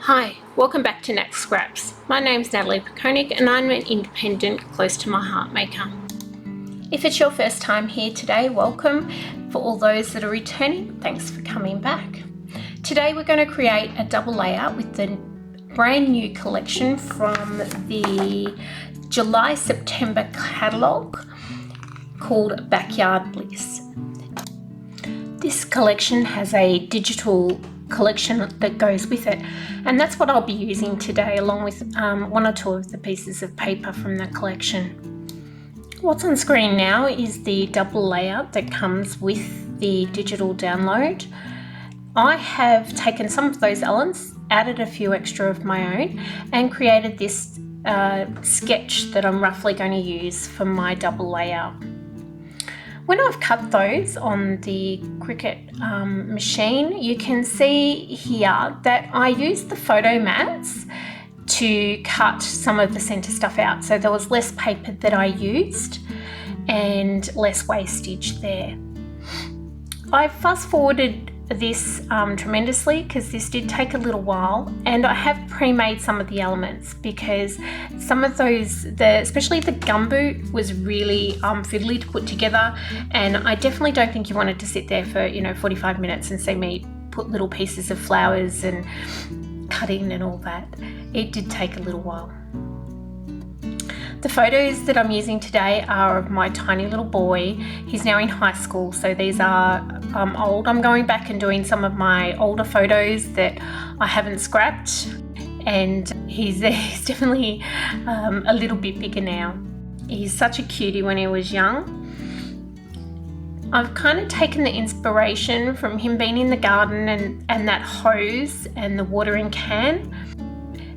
Hi, welcome back to Nat Scraps. My name's Natalie Pekonik and I'm an independent, close to my heart maker. If it's your first time here today, welcome. For all those that are returning, thanks for coming back. Today we're going to create a double layout with the brand new collection from the July-September catalogue called Backyard Bliss. This collection has a digital collection that goes with it, and that's what I'll be using today, along with one or two of the pieces of paper from the collection. What's on screen now is the double layout that comes with the digital download. I have taken some of those elements, added a few extra of my own, and created this sketch that I'm roughly going to use for my double layout. When I've cut those on the Cricut machine, you can see here that I used the photo mats to cut some of the center stuff out. So there was less paper that I used and less wastage there. I fast forwarded this tremendously because this did take a little while, and I have pre-made some of the elements because some of those, especially the gumboot, was really fiddly to put together, and I definitely don't think you wanted to sit there for 45 minutes and see me put little pieces of flowers and cutting and all that. It did take a little while. The photos that I'm using today are of my tiny little boy. He's now in high school, so these are old. I'm going back and doing some of my older photos that I haven't scrapped, and he's definitely a little bit bigger now. He's such a cutie when he was young. I've kind of taken the inspiration from him being in the garden and that hose and the watering can.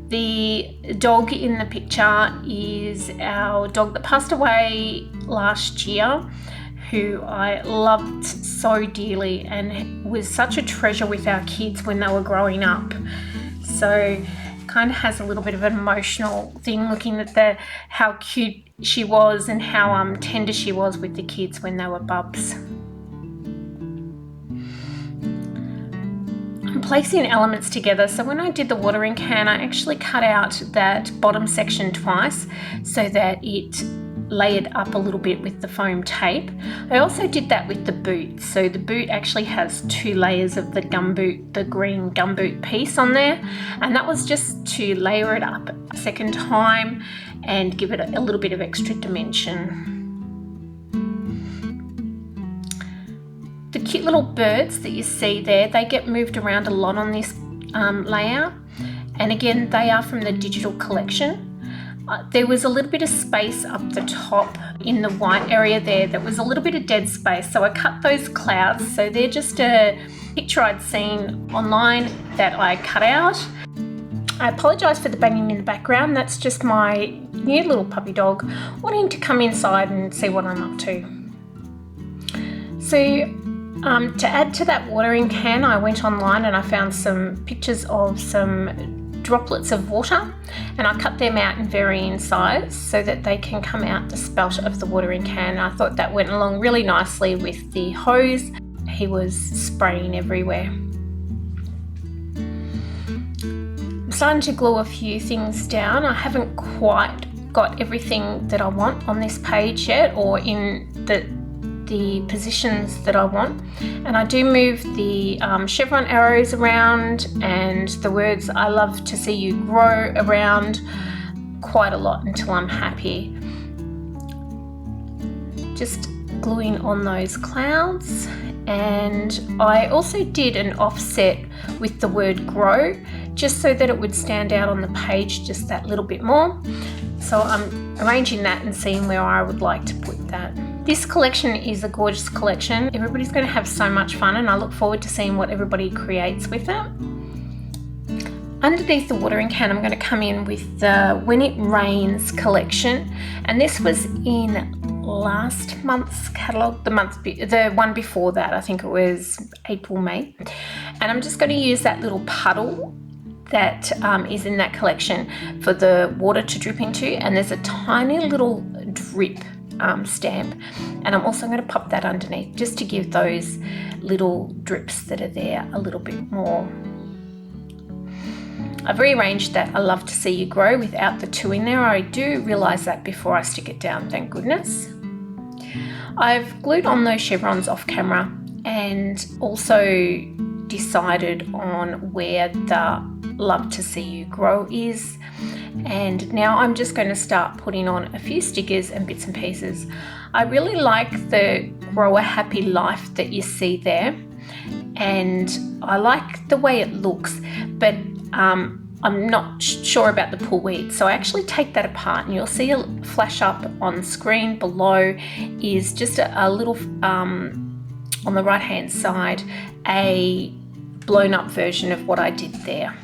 The dog in the picture is our dog that passed away last year, who I loved so dearly and was such a treasure with our kids when they were growing up. So kind of has a little bit of an emotional thing looking at how cute she was and how tender she was with the kids when they were bubs. I'm placing elements together, so when I did the watering can, I actually cut out that bottom section twice so that it layered up a little bit with the foam tape. I also did that with the boot, so the boot actually has two layers of the gumboot, the green gumboot piece on there, and that was just to layer it up a second time and give it a little bit of extra dimension. The cute little birds that you see there, they get moved around a lot on this layout, and again they are from the digital collection. There was a little bit of space up the top in the white area there that was a little bit of dead space, so I cut those clouds. So they're just a picture I'd seen online that I cut out. I apologise for the banging in the background. That's just my new little puppy dog wanting to come inside and see what I'm up to. So to add to that watering can, I went online and I found some pictures of some droplets of water, and I cut them out in varying size so that they can come out the spout of the watering can. I thought that went along really nicely with the hose. He was spraying everywhere. I'm starting to glue a few things down. I haven't quite got everything that I want on this page yet, or in the positions that I want, and I do move the chevron arrows around and the words "I love to see you grow" around quite a lot until I'm happy. Just gluing on those clouds, and I also did an offset with the word "grow" just so that it would stand out on the page just that little bit more. So I'm arranging that and seeing where I would like to put that. This collection is a gorgeous collection. Everybody's going to have so much fun, and I look forward to seeing what everybody creates with it. Underneath the watering can, I'm going to come in with the When It Rains collection, and this was in last month's catalogue, the one before that. I think it was April, May, and I'm just going to use that little puddle that is in that collection for the water to drip into, and there's a tiny little drip stamp, and I'm also going to pop that underneath just to give those little drips that are there a little bit more I've rearranged that I love to see you grow without the 2 in there. I do realise that before I stick it down, thank goodness. I've glued on those chevrons off camera and also decided on where the love to see you grow is. And now I'm just going to start putting on a few stickers and bits and pieces. I really like the grow a happy life that you see there, and I like the way it looks, but I'm not sure about the pull weed, so I actually take that apart, and you'll see a flash up on screen below is just a little on the right hand side, a blown up version of what I did there.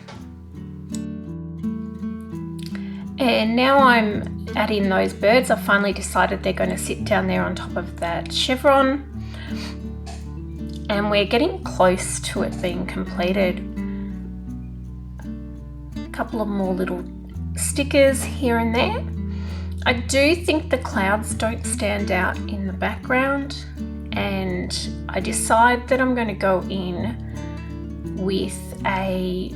And now I'm adding those birds. I've finally decided they're going to sit down there on top of that chevron, and we're getting close to it being completed. A couple of more little stickers here and there. I do think the clouds don't stand out in the background, and I decide that I'm going to go in with a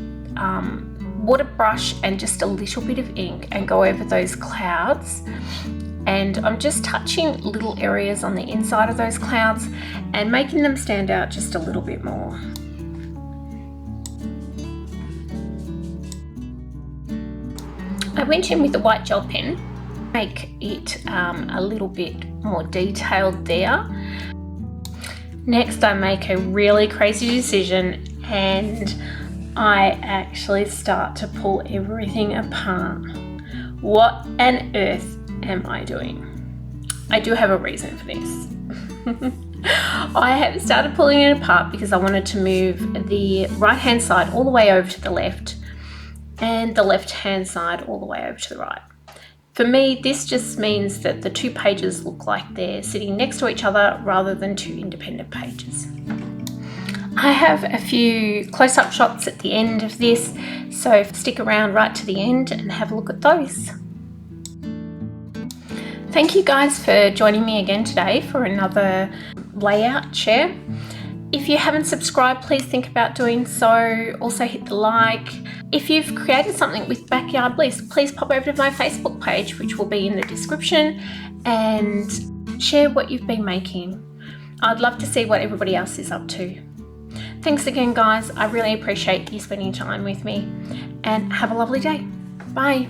water brush and just a little bit of ink and go over those clouds, and I'm just touching little areas on the inside of those clouds and making them stand out just a little bit more. I went in with the white gel pen, make it a little bit more detailed there. Next I make a really crazy decision and I actually start to pull everything apart. What on earth am I doing? I do have a reason for this. I have started pulling it apart because I wanted to move the right hand side all the way over to the left and the left hand side all the way over to the right. For me, this just means that the 2 pages look like they're sitting next to each other rather than 2 independent pages. I have a few close-up shots at the end of this, so stick around right to the end and have a look at those. Thank you guys for joining me again today for another layout share. If you haven't subscribed, please think about doing so. Also hit the like. If you've created something with Backyard Bliss, please pop over to my Facebook page, which will be in the description, and share what you've been making. I'd love to see what everybody else is up to. Thanks again, guys. I really appreciate you spending time with me, and have a lovely day. Bye.